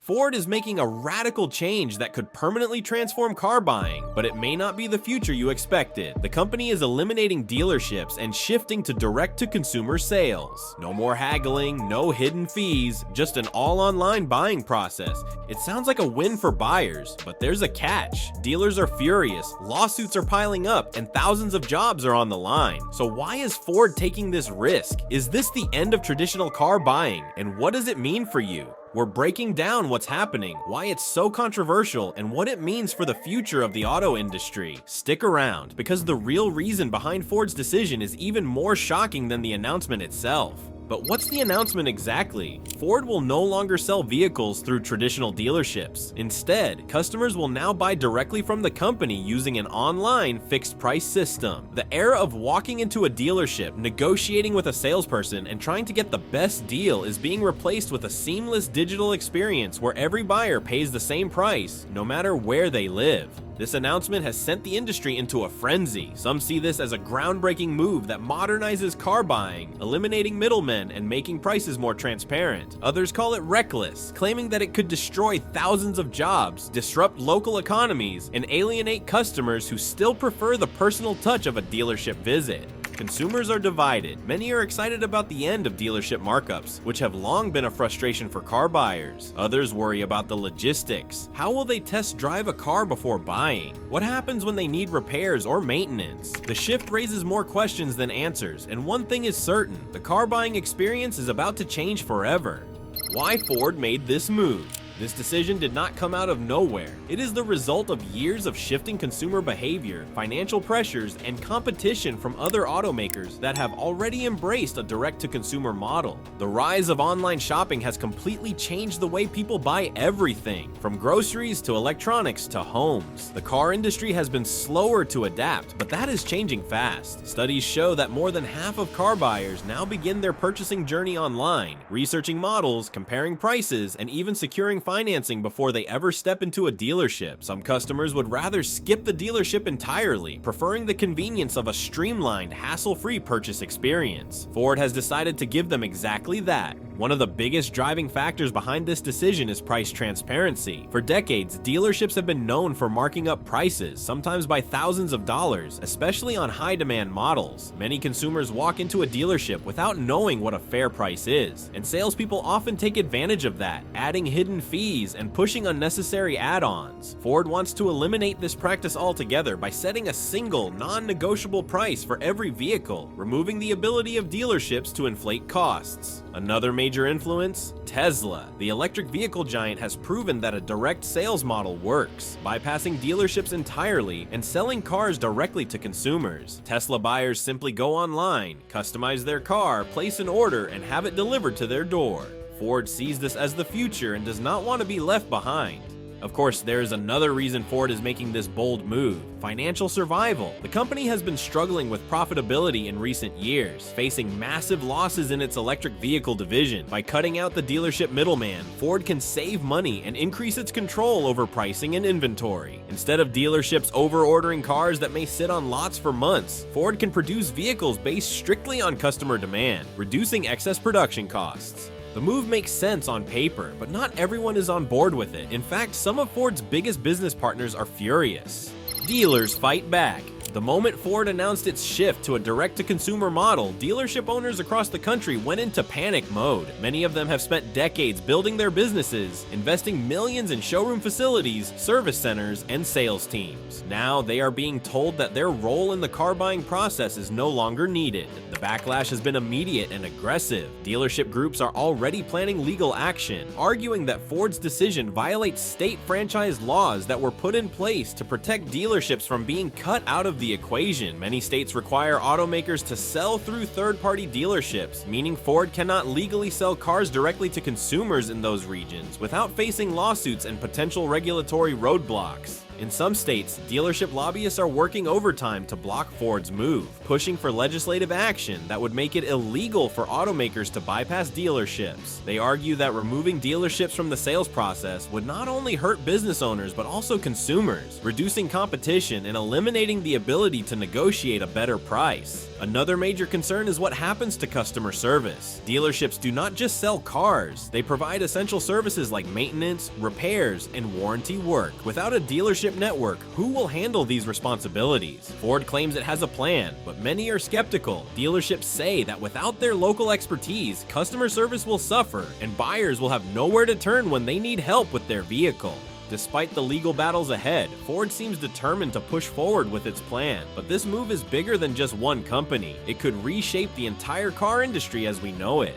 Ford is making a radical change that could permanently transform car buying, but it may not be the future you expected. The company is eliminating dealerships and shifting to direct-to-consumer sales. No more haggling, no hidden fees, just an all-online buying process. It sounds like a win for buyers, but there's a catch. Dealers are furious, lawsuits are piling up, and thousands of jobs are on the line. So why is Ford taking this risk? Is this the end of traditional car buying? And what does it mean for you? We're breaking down what's happening, why it's so controversial, and what it means for the future of the auto industry. Stick around, because the real reason behind Ford's decision is even more shocking than the announcement itself. But what's the announcement exactly? Ford will no longer sell vehicles through traditional dealerships. Instead, customers will now buy directly from the company using an online fixed price system. The era of walking into a dealership, negotiating with a salesperson, and trying to get the best deal is being replaced with a seamless digital experience where every buyer pays the same price, no matter where they live. This announcement has sent the industry into a frenzy. Some see this as a groundbreaking move that modernizes car buying, eliminating middlemen and making prices more transparent. Others call it reckless, claiming that it could destroy thousands of jobs, disrupt local economies, and alienate customers who still prefer the personal touch of a dealership visit. Consumers are divided. Many are excited about the end of dealership markups, which have long been a frustration for car buyers. Others worry about the logistics. How will they test drive a car before buying? What happens when they need repairs or maintenance? The shift raises more questions than answers, and one thing is certain: the car buying experience is about to change forever. Why Ford made this move? This decision did not come out of nowhere. It is the result of years of shifting consumer behavior, financial pressures, and competition from other automakers that have already embraced a direct-to-consumer model. The rise of online shopping has completely changed the way people buy everything, from groceries to electronics to homes. The car industry has been slower to adapt, but that is changing fast. Studies show that more than half of car buyers now begin their purchasing journey online, researching models, comparing prices, and even securing financing before they ever step into a dealership. Some customers would rather skip the dealership entirely, preferring the convenience of a streamlined, hassle-free purchase experience. Ford has decided to give them exactly that. One of the biggest driving factors behind this decision is price transparency. For decades, dealerships have been known for marking up prices, sometimes by thousands of dollars, especially on high-demand models. Many consumers walk into a dealership without knowing what a fair price is, and salespeople often take advantage of that, adding hidden fees and pushing unnecessary add-ons. Ford wants to eliminate this practice altogether by setting a single, non-negotiable price for every vehicle, removing the ability of dealerships to inflate costs. Another major influence? Tesla. The electric vehicle giant has proven that a direct sales model works, bypassing dealerships entirely and selling cars directly to consumers. Tesla buyers simply go online, customize their car, place an order, and have it delivered to their door. Ford sees this as the future and does not want to be left behind. Of course, there is another reason Ford is making this bold move: financial survival. The company has been struggling with profitability in recent years, facing massive losses in its electric vehicle division. By cutting out the dealership middleman, Ford can save money and increase its control over pricing and inventory. Instead of dealerships over-ordering cars that may sit on lots for months, Ford can produce vehicles based strictly on customer demand, reducing excess production costs. The move makes sense on paper, but not everyone is on board with it. In fact, some of Ford's biggest business partners are furious. Dealers fight back. The moment Ford announced its shift to a direct-to-consumer model, dealership owners across the country went into panic mode. Many of them have spent decades building their businesses, investing millions in showroom facilities, service centers, and sales teams. Now they are being told that their role in the car buying process is no longer needed. The backlash has been immediate and aggressive. Dealership groups are already planning legal action, arguing that Ford's decision violates state franchise laws that were put in place to protect dealerships from being cut out of the equation. Many states require automakers to sell through third-party dealerships, meaning Ford cannot legally sell cars directly to consumers in those regions without facing lawsuits and potential regulatory roadblocks. In some states, dealership lobbyists are working overtime to block Ford's move, pushing for legislative action that would make it illegal for automakers to bypass dealerships. They argue that removing dealerships from the sales process would not only hurt business owners but also consumers, reducing competition and eliminating the ability to negotiate a better price. Another major concern is what happens to customer service. Dealerships do not just sell cars, they provide essential services like maintenance, repairs, and warranty work. Without a dealership network, who will handle these responsibilities? Ford claims it has a plan, but many are skeptical. Dealerships say that without their local expertise, customer service will suffer, and buyers will have nowhere to turn when they need help with their vehicle. Despite the legal battles ahead, Ford seems determined to push forward with its plan. But this move is bigger than just one company. It could reshape the entire car industry as we know it.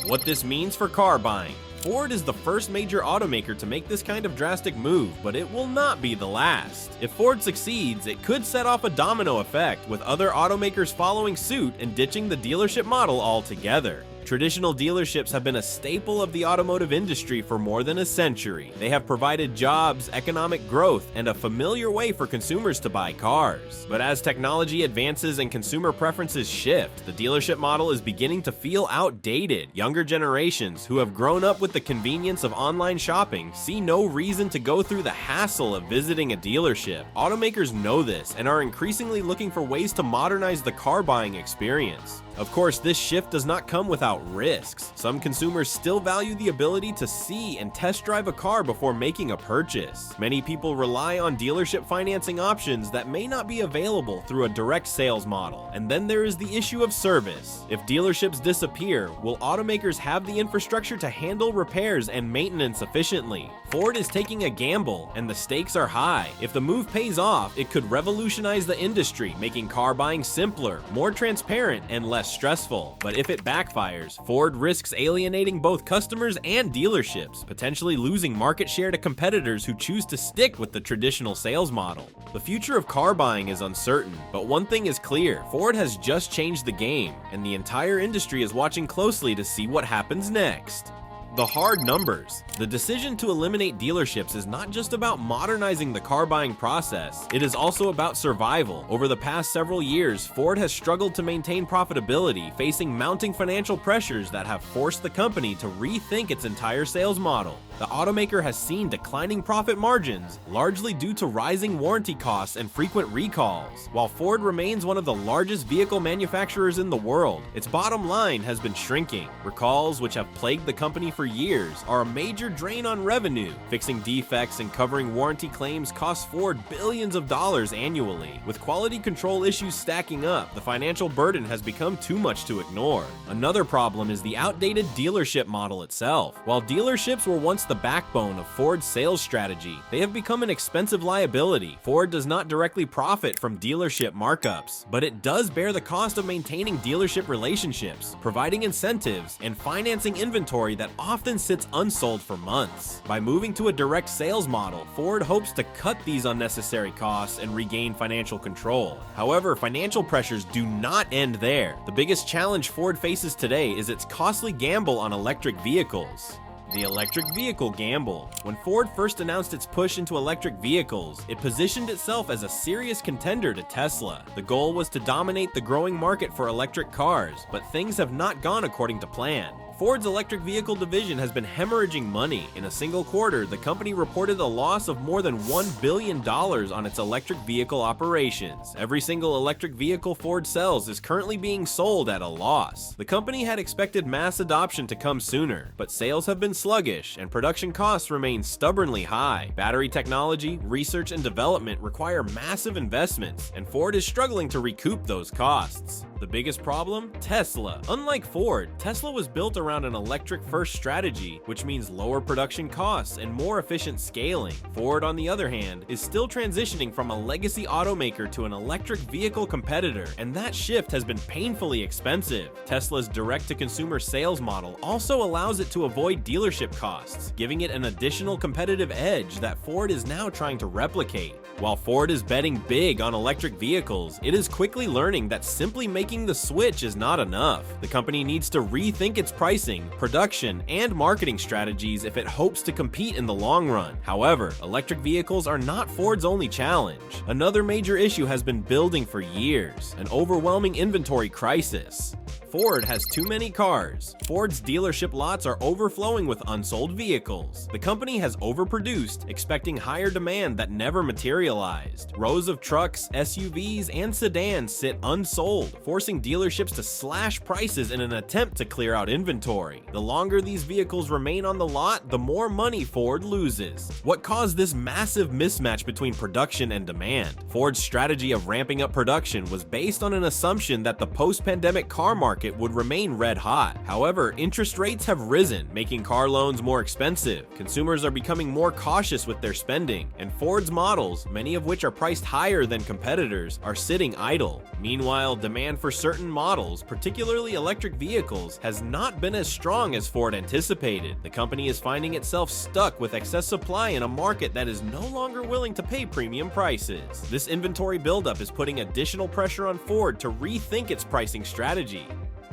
What this means for car buying. Ford is the first major automaker to make this kind of drastic move, but it will not be the last. If Ford succeeds, it could set off a domino effect, with other automakers following suit and ditching the dealership model altogether. Traditional dealerships have been a staple of the automotive industry for more than a century. They have provided jobs, economic growth, and a familiar way for consumers to buy cars. But as technology advances and consumer preferences shift, the dealership model is beginning to feel outdated. Younger generations, who have grown up with the convenience of online shopping, see no reason to go through the hassle of visiting a dealership. Automakers know this and are increasingly looking for ways to modernize the car buying experience. Of course, this shift does not come without risks. Some consumers still value the ability to see and test drive a car before making a purchase. Many people rely on dealership financing options that may not be available through a direct sales model. And then there is the issue of service. If dealerships disappear, will automakers have the infrastructure to handle repairs and maintenance efficiently? Ford is taking a gamble, and the stakes are high. If the move pays off, it could revolutionize the industry, making car buying simpler, more transparent, and less stressful. But if it backfires, Ford risks alienating both customers and dealerships, potentially losing market share to competitors who choose to stick with the traditional sales model. The future of car buying is uncertain, but one thing is clear: Ford has just changed the game, and the entire industry is watching closely to see what happens next. The hard numbers. The decision to eliminate dealerships is not just about modernizing the car buying process, it is also about survival. Over the past several years, Ford has struggled to maintain profitability, facing mounting financial pressures that have forced the company to rethink its entire sales model. The automaker has seen declining profit margins, largely due to rising warranty costs and frequent recalls. While Ford remains one of the largest vehicle manufacturers in the world, its bottom line has been shrinking. Recalls, which have plagued the company for years, are a major drain on revenue. Fixing defects and covering warranty claims costs Ford billions of dollars annually. With quality control issues stacking up, the financial burden has become too much to ignore. Another problem is the outdated dealership model itself. While dealerships were once the backbone of Ford's sales strategy, they have become an expensive liability. Ford does not directly profit from dealership markups, but it does bear the cost of maintaining dealership relationships, providing incentives, and financing inventory that often sits unsold for months. By moving to a direct sales model, Ford hopes to cut these unnecessary costs and regain financial control. However, financial pressures do not end there. The biggest challenge Ford faces today is its costly gamble on electric vehicles. The electric vehicle gamble. When Ford first announced its push into electric vehicles, it positioned itself as a serious contender to Tesla. The goal was to dominate the growing market for electric cars, but things have not gone according to plan. Ford's electric vehicle division has been hemorrhaging money. In a single quarter, the company reported a loss of more than $1 billion on its electric vehicle operations. Every single electric vehicle Ford sells is currently being sold at a loss. The company had expected mass adoption to come sooner, but sales have been sluggish and production costs remain stubbornly high. Battery technology, research, and development require massive investments, and Ford is struggling to recoup those costs. The biggest problem? Tesla. Unlike Ford, Tesla was built around an electric-first strategy, which means lower production costs and more efficient scaling. Ford, on the other hand, is still transitioning from a legacy automaker to an electric vehicle competitor, and that shift has been painfully expensive. Tesla's direct-to-consumer sales model also allows it to avoid dealership costs, giving it an additional competitive edge that Ford is now trying to replicate. While Ford is betting big on electric vehicles, it is quickly learning that simply making the switch is not enough. The company needs to rethink its pricing pricing, production, and marketing strategies if it hopes to compete in the long run. However, electric vehicles are not Ford's only challenge. Another major issue has been building for years: an overwhelming inventory crisis. Ford has too many cars. Ford's dealership lots are overflowing with unsold vehicles. The company has overproduced, expecting higher demand that never materialized. Rows of trucks, SUVs, and sedans sit unsold, forcing dealerships to slash prices in an attempt to clear out inventory. The longer these vehicles remain on the lot, the more money Ford loses. What caused this massive mismatch between production and demand? Ford's strategy of ramping up production was based on an assumption that the post-pandemic car market would remain red hot. However, interest rates have risen, making car loans more expensive. Consumers are becoming more cautious with their spending, and Ford's models, many of which are priced higher than competitors, are sitting idle. Meanwhile, demand for certain models, particularly electric vehicles, has not been as strong as Ford anticipated. The company is finding itself stuck with excess supply in a market that is no longer willing to pay premium prices. This inventory buildup is putting additional pressure on Ford to rethink its pricing strategy.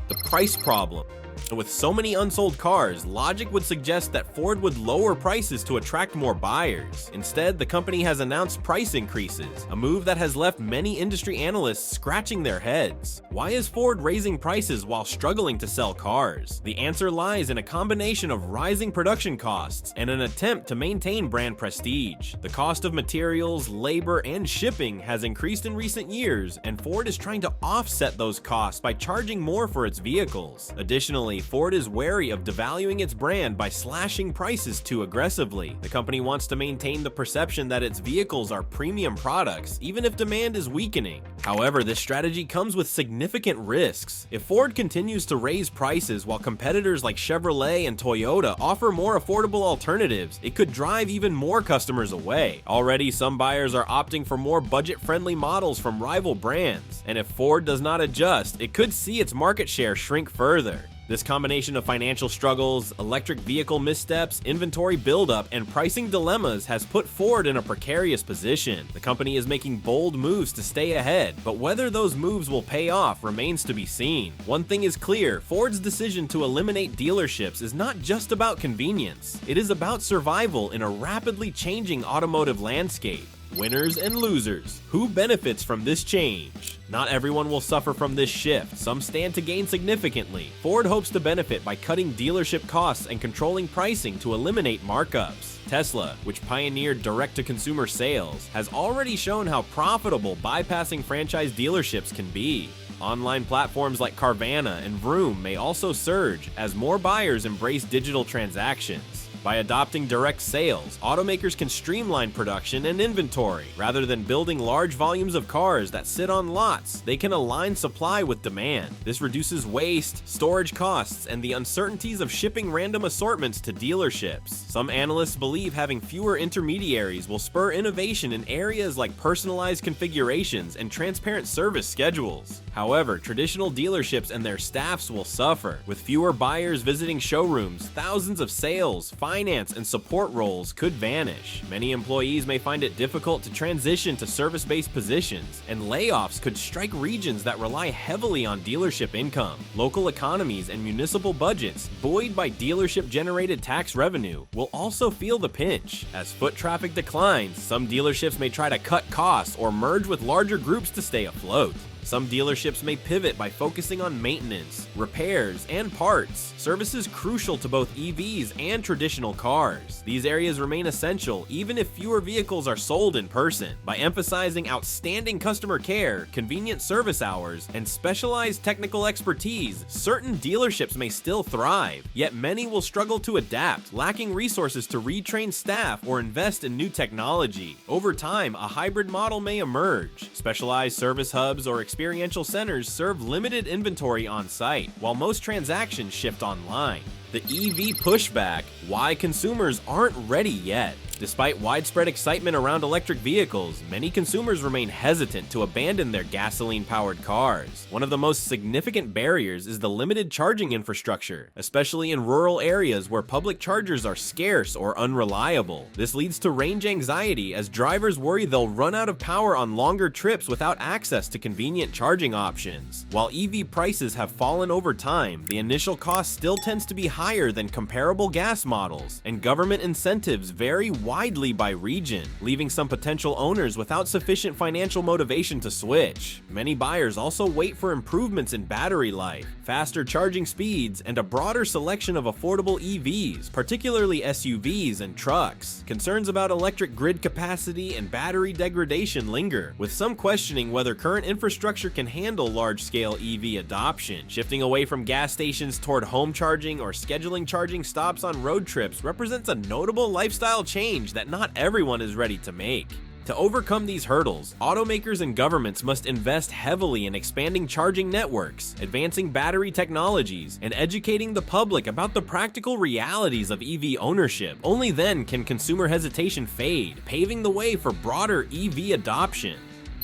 The price problem. And with so many unsold cars, logic would suggest that Ford would lower prices to attract more buyers. Instead, the company has announced price increases, a move that has left many industry analysts scratching their heads. Why is Ford raising prices while struggling to sell cars? The answer lies in a combination of rising production costs and an attempt to maintain brand prestige. The cost of materials, labor, and shipping has increased in recent years, and Ford is trying to offset those costs by charging more for its vehicles. Additionally, Ford is wary of devaluing its brand by slashing prices too aggressively. The company wants to maintain the perception that its vehicles are premium products, even if demand is weakening. However, this strategy comes with significant risks. If Ford continues to raise prices while competitors like Chevrolet and Toyota offer more affordable alternatives, it could drive even more customers away. Already, some buyers are opting for more budget-friendly models from rival brands, and if Ford does not adjust, it could see its market share shrink further. This combination of financial struggles, electric vehicle missteps, inventory buildup, and pricing dilemmas has put Ford in a precarious position. The company is making bold moves to stay ahead, but whether those moves will pay off remains to be seen. One thing is clear: Ford's decision to eliminate dealerships is not just about convenience. It is about survival in a rapidly changing automotive landscape. Winners and losers. Who benefits from this change? Not everyone will suffer from this shift. Some stand to gain significantly. Ford hopes to benefit by cutting dealership costs and controlling pricing to eliminate markups. Tesla, which pioneered direct-to-consumer sales, has already shown how profitable bypassing franchise dealerships can be. Online platforms like Carvana and Vroom may also surge as more buyers embrace digital transactions. By adopting direct sales, automakers can streamline production and inventory. Rather than building large volumes of cars that sit on lots, they can align supply with demand. This reduces waste, storage costs, and the uncertainties of shipping random assortments to dealerships. Some analysts believe having fewer intermediaries will spur innovation in areas like personalized configurations and transparent service schedules. However, traditional dealerships and their staffs will suffer. With fewer buyers visiting showrooms, thousands of sales, finance, and support roles could vanish. Many employees may find it difficult to transition to service-based positions, and layoffs could strike regions that rely heavily on dealership income. Local economies and municipal budgets, buoyed by dealership-generated tax revenue, will also feel the pinch. As foot traffic declines, some dealerships may try to cut costs or merge with larger groups to stay afloat. Some dealerships may pivot by focusing on maintenance, repairs, and parts, services crucial to both EVs and traditional cars. These areas remain essential even if fewer vehicles are sold in person. By emphasizing outstanding customer care, convenient service hours, and specialized technical expertise, certain dealerships may still thrive, yet many will struggle to adapt, lacking resources to retrain staff or invest in new technology. Over time, a hybrid model may emerge. Specialized service hubs or experiential centers serve limited inventory on site, while most transactions shift online. The EV pushback, why consumers aren't ready yet. Despite widespread excitement around electric vehicles, many consumers remain hesitant to abandon their gasoline-powered cars. One of the most significant barriers is the limited charging infrastructure, especially in rural areas where public chargers are scarce or unreliable. This leads to range anxiety as drivers worry they'll run out of power on longer trips without access to convenient charging options. While EV prices have fallen over time, the initial cost still tends to be higher than comparable gas models, and government incentives vary widely by region, leaving some potential owners without sufficient financial motivation to switch. Many buyers also wait for improvements in battery life, faster charging speeds, and a broader selection of affordable EVs, particularly SUVs and trucks. Concerns about electric grid capacity and battery degradation linger, with some questioning whether current infrastructure can handle large-scale EV adoption. Shifting away from gas stations toward home charging or scheduling charging stops on road trips represents a notable lifestyle change that not everyone is ready to make. To overcome these hurdles, automakers and governments must invest heavily in expanding charging networks, advancing battery technologies, and educating the public about the practical realities of EV ownership. Only then can consumer hesitation fade, paving the way for broader EV adoption.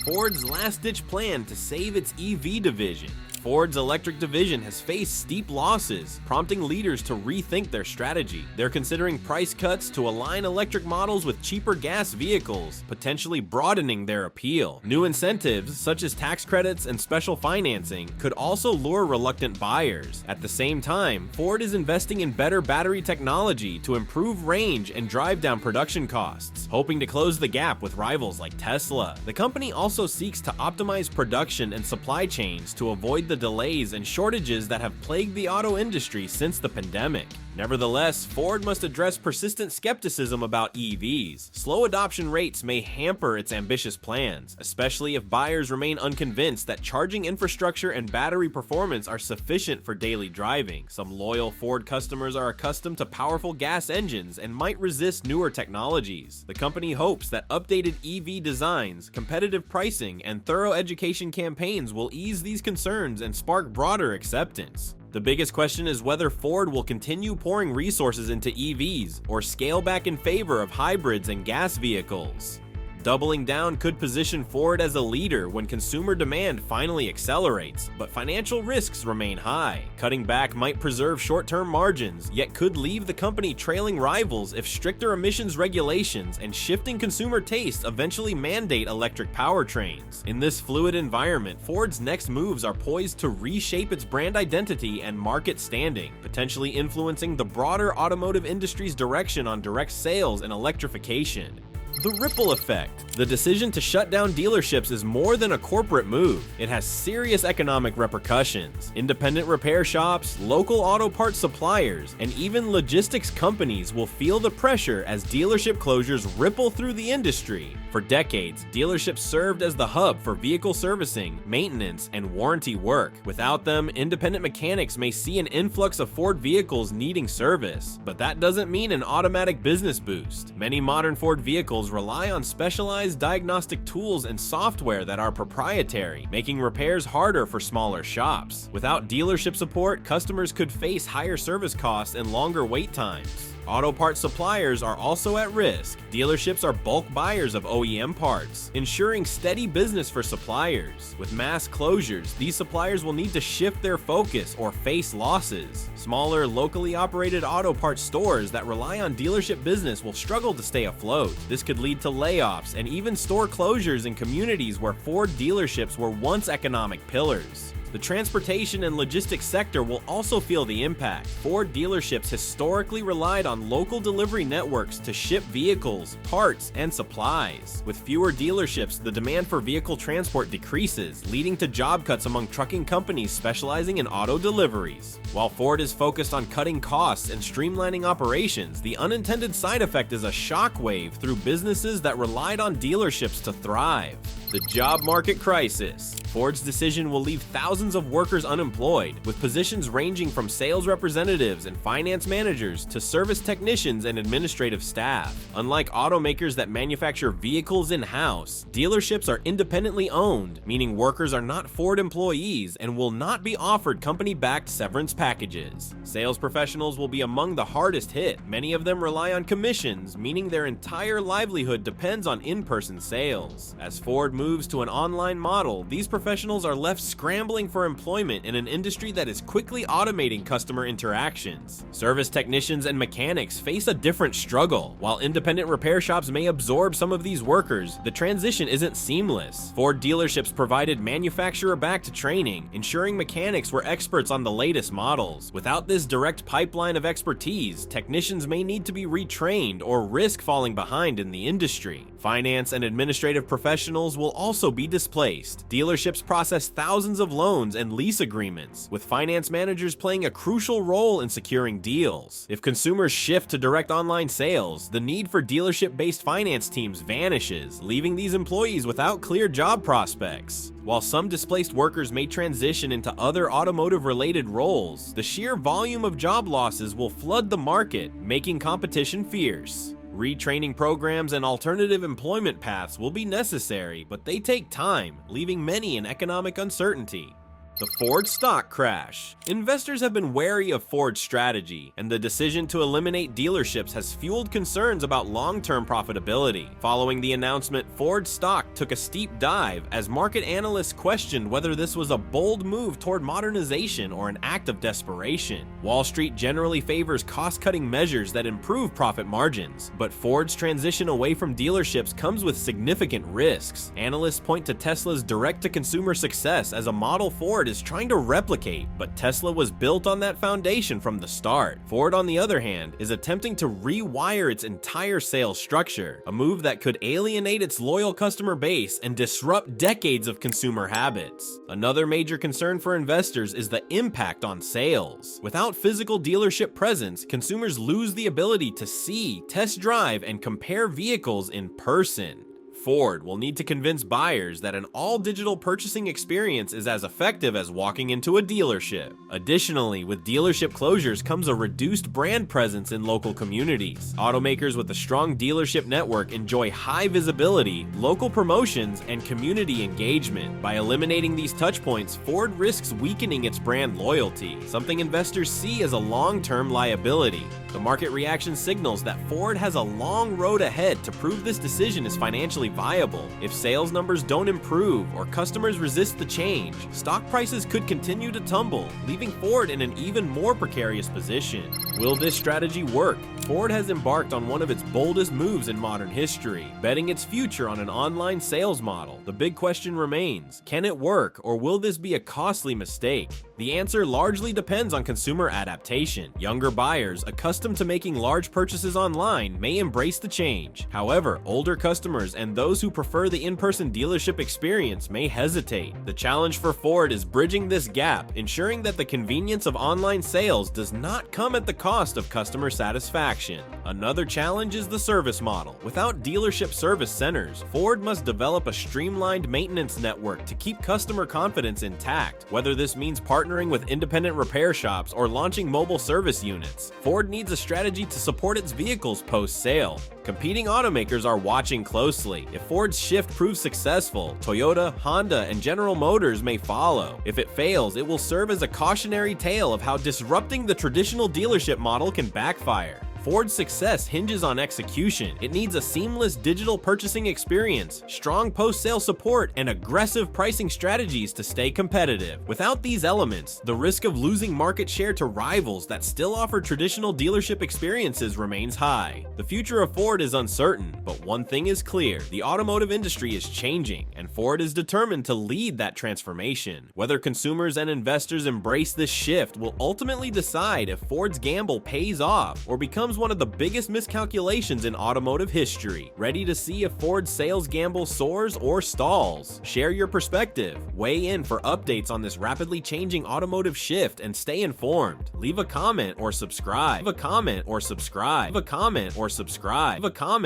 Ford's last-ditch plan to save its EV division. Ford's electric division has faced steep losses, prompting leaders to rethink their strategy. They're considering price cuts to align electric models with cheaper gas vehicles, potentially broadening their appeal. New incentives, such as tax credits and special financing, could also lure reluctant buyers. At the same time, Ford is investing in better battery technology to improve range and drive down production costs, hoping to close the gap with rivals like Tesla. The company also seeks to optimize production and supply chains to avoid the delays and shortages that have plagued the auto industry since the pandemic. Nevertheless, Ford must address persistent skepticism about EVs. Slow adoption rates may hamper its ambitious plans, especially if buyers remain unconvinced that charging infrastructure and battery performance are sufficient for daily driving. Some loyal Ford customers are accustomed to powerful gas engines and might resist newer technologies. The company hopes that updated EV designs, competitive pricing, and thorough education campaigns will ease these concerns and spark broader acceptance. The biggest question is whether Ford will continue pouring resources into EVs or scale back in favor of hybrids and gas vehicles. Doubling down could position Ford as a leader when consumer demand finally accelerates, but financial risks remain high. Cutting back might preserve short-term margins, yet could leave the company trailing rivals if stricter emissions regulations and shifting consumer tastes eventually mandate electric powertrains. In this fluid environment, Ford's next moves are poised to reshape its brand identity and market standing, potentially influencing the broader automotive industry's direction on direct sales and electrification. The ripple effect. The decision to shut down dealerships is more than a corporate move. It has serious economic repercussions. Independent repair shops, local auto parts suppliers, and even logistics companies will feel the pressure as dealership closures ripple through the industry. For decades, dealerships served as the hub for vehicle servicing, maintenance, and warranty work. Without them, independent mechanics may see an influx of Ford vehicles needing service, but that doesn't mean an automatic business boost. Many modern Ford vehicles rely on specialized diagnostic tools and software that are proprietary, making repairs harder for smaller shops. Without dealership support, customers could face higher service costs and longer wait times. Auto parts suppliers are also at risk. Dealerships are bulk buyers of OEM parts, ensuring steady business for suppliers. With mass closures, these suppliers will need to shift their focus or face losses. Smaller, locally operated auto parts stores that rely on dealership business will struggle to stay afloat. This could lead to layoffs and even store closures in communities where Ford dealerships were once economic pillars. The transportation and logistics sector will also feel the impact. Ford dealerships historically relied on local delivery networks to ship vehicles, parts, and supplies. With fewer dealerships, the demand for vehicle transport decreases, leading to job cuts among trucking companies specializing in auto deliveries. While Ford is focused on cutting costs and streamlining operations, the unintended side effect is a shockwave through businesses that relied on dealerships to thrive. The job market crisis. Ford's decision will leave thousands of workers unemployed, with positions ranging from sales representatives and finance managers to service technicians and administrative staff. Unlike automakers that manufacture vehicles in-house, dealerships are independently owned, meaning workers are not Ford employees and will not be offered company-backed severance packages. Sales professionals will be among the hardest hit. Many of them rely on commissions, meaning their entire livelihood depends on in-person sales. As Ford moves to an online model, these professionals are left scrambling for employment in an industry that is quickly automating customer interactions. Service technicians and mechanics face a different struggle. While independent repair shops may absorb some of these workers, the transition isn't seamless. Ford dealerships provided manufacturer-backed training, ensuring mechanics were experts on the latest models. Without this direct pipeline of expertise, technicians may need to be retrained or risk falling behind in the industry. Finance and administrative professionals will also be displaced. Dealerships process thousands of loans and lease agreements, with finance managers playing a crucial role in securing deals. If consumers shift to direct online sales, the need for dealership-based finance teams vanishes, leaving these employees without clear job prospects. While some displaced workers may transition into other automotive-related roles, the sheer volume of job losses will flood the market, making competition fierce. Retraining programs and alternative employment paths will be necessary, but they take time, leaving many in economic uncertainty. The Ford stock crash. Investors have been wary of Ford's strategy, and the decision to eliminate dealerships has fueled concerns about long-term profitability. Following the announcement, Ford stock took a steep dive as market analysts questioned whether this was a bold move toward modernization or an act of desperation. Wall Street generally favors cost-cutting measures that improve profit margins, but Ford's transition away from dealerships comes with significant risks. Analysts point to Tesla's direct-to-consumer success as a model Ford is trying to replicate, but Tesla was built on that foundation from the start. Ford, on the other hand, is attempting to rewire its entire sales structure, a move that could alienate its loyal customer base and disrupt decades of consumer habits. Another major concern for investors is the impact on sales. Without physical dealership presence, consumers lose the ability to see, test drive, and compare vehicles in person. Ford will need to convince buyers that an all-digital purchasing experience is as effective as walking into a dealership. Additionally, with dealership closures comes a reduced brand presence in local communities. Automakers with a strong dealership network enjoy high visibility, local promotions, and community engagement. By eliminating these touchpoints, Ford risks weakening its brand loyalty, something investors see as a long-term liability. The market reaction signals that Ford has a long road ahead to prove this decision is financially viable. If sales numbers don't improve or customers resist the change, stock prices could continue to tumble, leaving Ford in an even more precarious position. Will this strategy work? Ford has embarked on one of its boldest moves in modern history, betting its future on an online sales model. The big question remains, can it work, or will this be a costly mistake? The answer largely depends on consumer adaptation. Younger buyers, accustomed to making large purchases online, may embrace the change. However, older customers and those who prefer the in-person dealership experience may hesitate. The challenge for Ford is bridging this gap, ensuring that the convenience of online sales does not come at the cost of customer satisfaction. Another challenge is the service model. Without dealership service centers, Ford must develop a streamlined maintenance network to keep customer confidence intact. Whether this means partnering with independent repair shops or launching mobile service units, Ford needs a strategy to support its vehicles post-sale. Competing automakers are watching closely. If Ford's shift proves successful, Toyota, Honda, and General Motors may follow. If it fails, it will serve as a cautionary tale of how disrupting the traditional dealership model can backfire. Ford's success hinges on execution. It needs a seamless digital purchasing experience, strong post-sale support, and aggressive pricing strategies to stay competitive. Without these elements, the risk of losing market share to rivals that still offer traditional dealership experiences remains high. The future of Ford is uncertain, but one thing is clear: the automotive industry is changing, and Ford is determined to lead that transformation. Whether consumers and investors embrace this shift will ultimately decide if Ford's gamble pays off or becomes one of the biggest miscalculations in automotive history. Ready to see if Ford's sales gamble soars or stalls? Share your perspective. Weigh in for updates on this rapidly changing automotive shift and stay informed. Leave a comment or subscribe. Leave a comment or subscribe. Leave a comment or subscribe. Leave a comment.